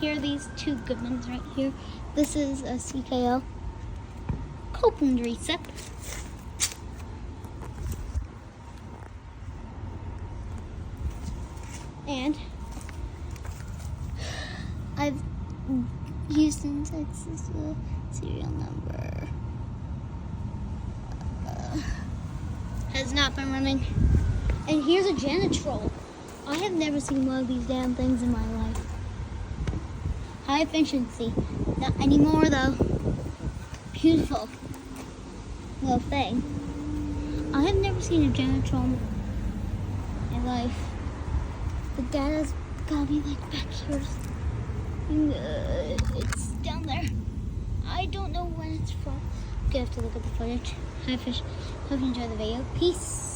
here are these two Goodmans right here. This is a CKL Copeland recip. And I've used them since this serial number has not been running. And here's a Janitrol. I have never seen one of these damn things in my life. High efficiency. Not anymore though. Beautiful little thing. I have never seen a Janitrol in my life. The data's gotta be like back here. It's down there. I don't know when it's from. I'm gonna have to look at the footage. Hope you enjoy the video. Peace.